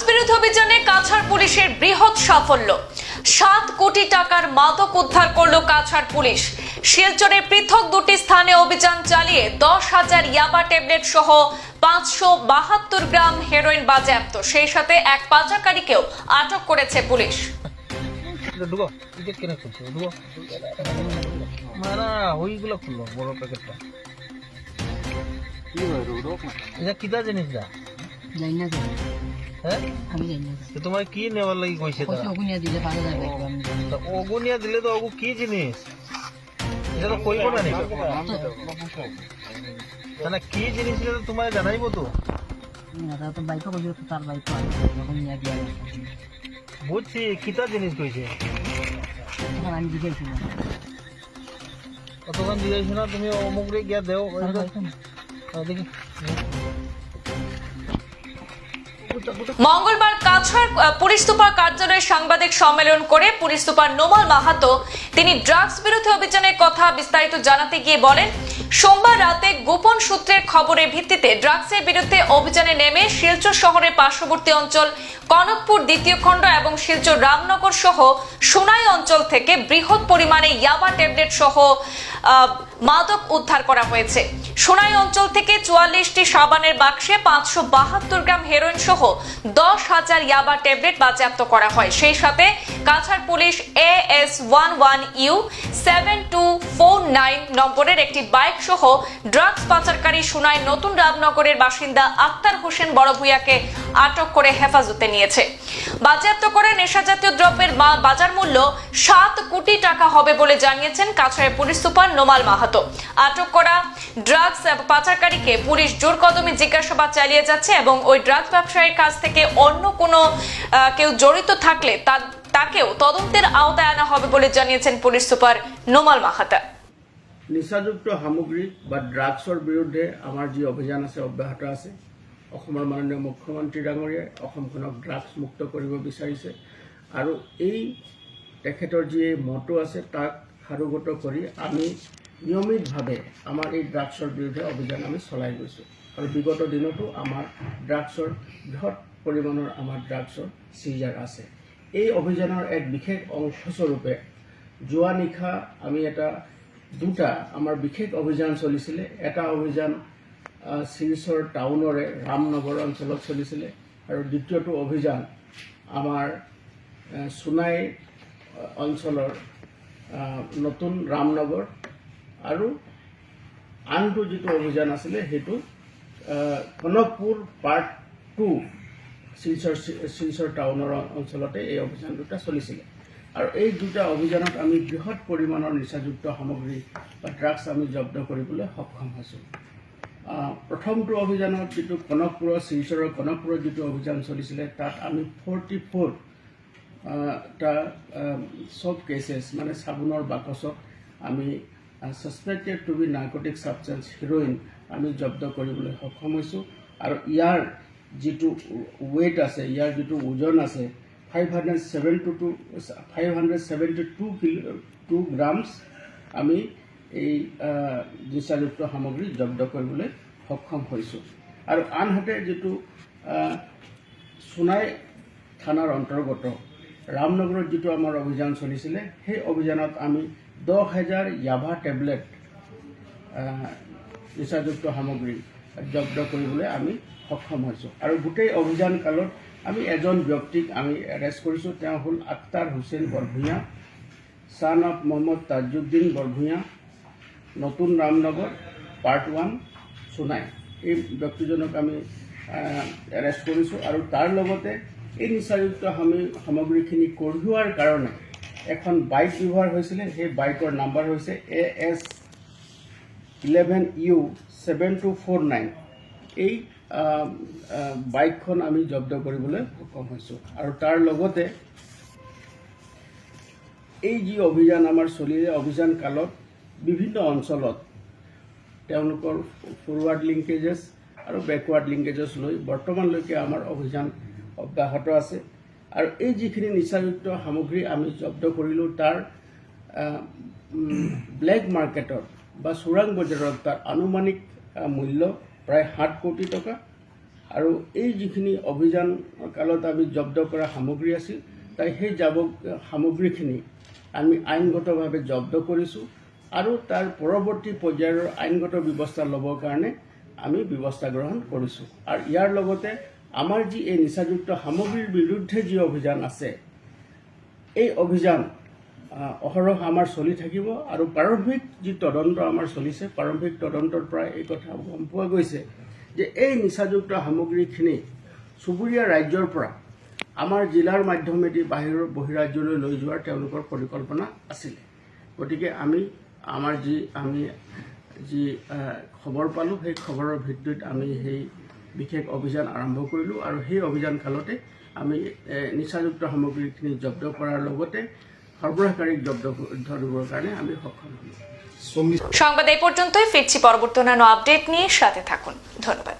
বিরোধী অভিযানে কাছাড় পুলিশের বৃহৎ সাফল্য। 7 কোটি টাকার মাদক উদ্ধার করল কাছাড় পুলিশ। শিলচরের পৃথক দুটি স্থানে অভিযান চালিয়ে 10,000 ইয়াবা ট্যাবলেট সহ 572 গ্রাম হেরোইন বাজেয়াপ্ত। সেই সাথে এক পাচারকারীকেও আটক করেছে পুলিশ। তোমার কি নেওয়ার লাগি কইছে অগুনিয়া দিলে তো অগু কি জিনিস এটা তো কইব না না কি জিনিস এটা তোমার জানাইবো তো বুঝছি কিতা জিনিস কইছে কতক্ষণ দিয়েছো না তুমি অমুক রে গিয়া দেও দেখি মঙ্গলবার কাছাড় পুলিশ সুপার কার্যালয়ে সাংবাদিক সম্মেলন করে পুলিশ সুপার নোমাল মাহাতো তিনি ড্রাগস বিরোধী অভিযানের কথা বিস্তারিত জানাতে গিয়ে বলেন, সোমবার রাতে গোপন সূত্রের খবরের ভিত্তিতে ড্রাগসের বিরুদ্ধে অভিযানে নেমে শিলচর শহরের পার্শ্ববর্তী অঞ্চল কনকপুর দ্বিতীয় খণ্ড এবং শিলচর রামনগর সহ সোনাই অঞ্চল থেকে বৃহৎ পরিমাণে ইয়াবা ট্যাবলেট সহ মাদক উদ্ধার করা হয়েছে। সোনাই অঞ্চল থেকে 44টি সাবানের বাক্সে 572 গ্রাম হেরোইন সহ 10,000 ইয়াবা ট্যাবলেট বাজেয়াপ্ত করা হয়। সেই সাথে কাছাড় পুলিশ AS11U 7249 নম্বরের একটি বাইক সহ ড্রাগস পাচারকারী সোনাই নতুন রামনগরের বাসিন্দা আক্তার হোসেন বড়ভূয়াকে আটক করে হেফাজতে নিয়েছে। বাজেয়াপ্ত করে নেশাজাতীয় দ্রব্যের বাজার মূল্য 7 কোটি টাকা হবে বলে জানিয়েছেন কাছাড়ের পুলিশ সুপার নোমাল মাহাতো। আটক করা ড্রাগস পাচারকারীকে পুলিশ জোর কদমে জিজ্ঞাসাবাদ চালিয়ে যাচ্ছে এবং ওই ড্রাগস ব্যবসায়ীর কাছ থেকে অন্য কোনো কেউ জড়িত থাকলে তাকেও তদন্তের আওতায় আনা হবে বলে জানিয়েছেন পুলিশ সুপার নোমাল মাহাতা। নিচাযুক্ত সামগ্ৰী বা ড্ৰাগছৰ বিৰুদ্ধে আমাৰ যি অভিযান আছে অব্যাহত আছে। অসমৰ মাননীয় মুখ্যমন্ত্ৰী ডাঙৰীয়াই অসমখনক ড্ৰাগছ মুক্ত কৰিব বিচাৰিছে আৰু এই তেখেতৰ যি মটো আছে তাক সাৰোগত কৰি আমি নিয়মিতভাৱে আমাৰ এই ড্ৰাগছৰ বিৰুদ্ধে অভিযান আমি চলাই গৈছোঁ আৰু বিগত দিনতো আমাৰ ড্ৰাগছৰ বৃহৎ পৰিমাণৰ আমাৰ ড্ৰাগছৰ চিজাৰ আছে। এই অভিযানৰ এক বিশেষ অংশস্বৰূপে যোৱা নিশা আমি দুটা আমাৰ বিশেষ অভিযান চলিছিলে। এটা অভিযান শিলচৰ টাউনৰে ৰামনগৰ অঞ্চলত চলিছিলে আৰু দ্বিতীয়টো অভিযান আমাৰ সোনাই অঞ্চলৰ নতুন ৰামনগৰ আৰু আনটো যিটো অভিযান আছিলে সেইটো কনকপুৰ পাৰ্ট 2 শিলচৰ টাউনৰ অঞ্চলতে এই অভিযান দুটা চলিছিলে। আৰু এই দুটা অভিযানত আমি বৃহৎ পৰিমাণৰ নিচাযুক্ত সামগ্ৰী বা ড্ৰাগছ আমি জব্দ কৰিবলৈ সক্ষম হৈছোঁ। প্ৰথমটো অভিযানত যিটো শিলচৰৰ কনকপুৰৰ যিটো অভিযান চলিছিলে তাত আমি 44টা চব কেছেছ মানে চাবোনৰ বাকচত আমি suspected to be narcotic substance heroin আমি জব্দ কৰিবলৈ সক্ষম হৈছোঁ। আৰু ইয়াৰ যিটো ৱেইট আছে, ইয়াৰ যিটো ওজন আছে 572 গ্ৰামছ আমি এই নিচাযুক্ত সামগ্ৰী জব্দ কৰিবলৈ সক্ষম হৈছোঁ। আৰু আনহাতে যিটো সোনাই থানাৰ অন্তৰ্গত ৰামনগৰত যিটো আমাৰ অভিযান চলিছিলে সেই অভিযানত আমি 10,000 ইয়াবা টেবলেট নিচাযুক্ত সামগ্ৰী জব্দ কৰিবলৈ আমি সক্ষম হৈছোঁ। আৰু গোটেই অভিযান কালত আমি এজন ব্যক্তিক আমি এৰেষ্ট কৰিছোঁ। তেওঁ হ'ল আক্তাৰ হোসেন বৰভূঞা, ছান অফ মহম্মদ তাজুদ্দিন বৰভূঞা, নতুন ৰামনগৰ পাৰ্ট 1 সোনাই। এই ব্যক্তিজনক আমি এৰেষ্ট কৰিছোঁ আৰু তাৰ লগতে এই নিচাযুক্ত সামগ্ৰীখিনি কঢ়িওৱাৰ কাৰণে এখন বাইক ব্যৱহাৰ হৈছিলে। সেই বাইকৰ নাম্বাৰ হৈছে AS11U 7249। এই বাইকখন আমি জব্দ কৰিবলৈ সক্ষম হৈছোঁ। আৰু তাৰ লগতে এই যি অভিযান আমাৰ চলিলে অভিযান কালত বিভিন্ন অঞ্চলত তেওঁলোকৰ ফৰৱাৰ্ড লিংকেজেছ আৰু বেকৱাৰ্ড লিংকেজেছ লৈ বৰ্তমানলৈকে আমাৰ অভিযান অব্যাহত আছে। আৰু এই যিখিনি নিচাযুক্ত সামগ্ৰী আমি জব্দ কৰিলোঁ তাৰ ব্লেক মাৰ্কেটত বা চোৰাং বজাৰত তাৰ আনুমানিক মূল্য প্ৰায় 7 কোটি টকা আৰু এই যিখিনি অভিযান কালত আমি জব্দ কৰা সামগ্ৰী আছিল তাই সেই সামগ্ৰীখিনি আমি আইনগতভাৱে জব্দ কৰিছোঁ আৰু তাৰ পৰৱৰ্তী পৰ্যায়ৰ আইনগত ব্যৱস্থা ল'বৰ কাৰণে আমি ব্যৱস্থা গ্ৰহণ কৰিছোঁ। আৰু ইয়াৰ লগতে আমাৰ যি এই নিচাযুক্ত সামগ্ৰীৰ বিৰুদ্ধে যি অভিযান আছে এই অভিযান অহৰহ আমাৰ চলি থাকিব আৰু প্ৰাৰম্ভিক যি তদন্ত আমাৰ চলিছে প্ৰাৰম্ভিক তদন্তৰ পৰা এই কথা গম পোৱা গৈছে যে এই নিচাযুক্ত সামগ্ৰীখিনি চুবুৰীয়া ৰাজ্যৰ পৰা আমাৰ জিলাৰ মাধ্যমেদি বহিৰাজ্যলৈ লৈ যোৱাৰ তেওঁলোকৰ পৰিকল্পনা আছিলে। গতিকে আমি যি খবৰ পালোঁ সেই খবৰৰ ভিত্তিত আমি সেই বিশেষ অভিযান আৰম্ভ কৰিলোঁ আৰু সেই অভিযান কালতে আমি নিচাযুক্ত সামগ্ৰীখিনি জব্দ কৰাৰ লগতে সৰবৰাহকাৰীক জব্দ ধৰিবৰ কাৰণে আমি সক্ষম হলোঁ। সংবাদ এই পৰ্যন্তই, ফিৰছি পৰবৰ্তী অন্যান্য আপডেট নিয়ে, সাথে থাকুন। ধন্যবাদ।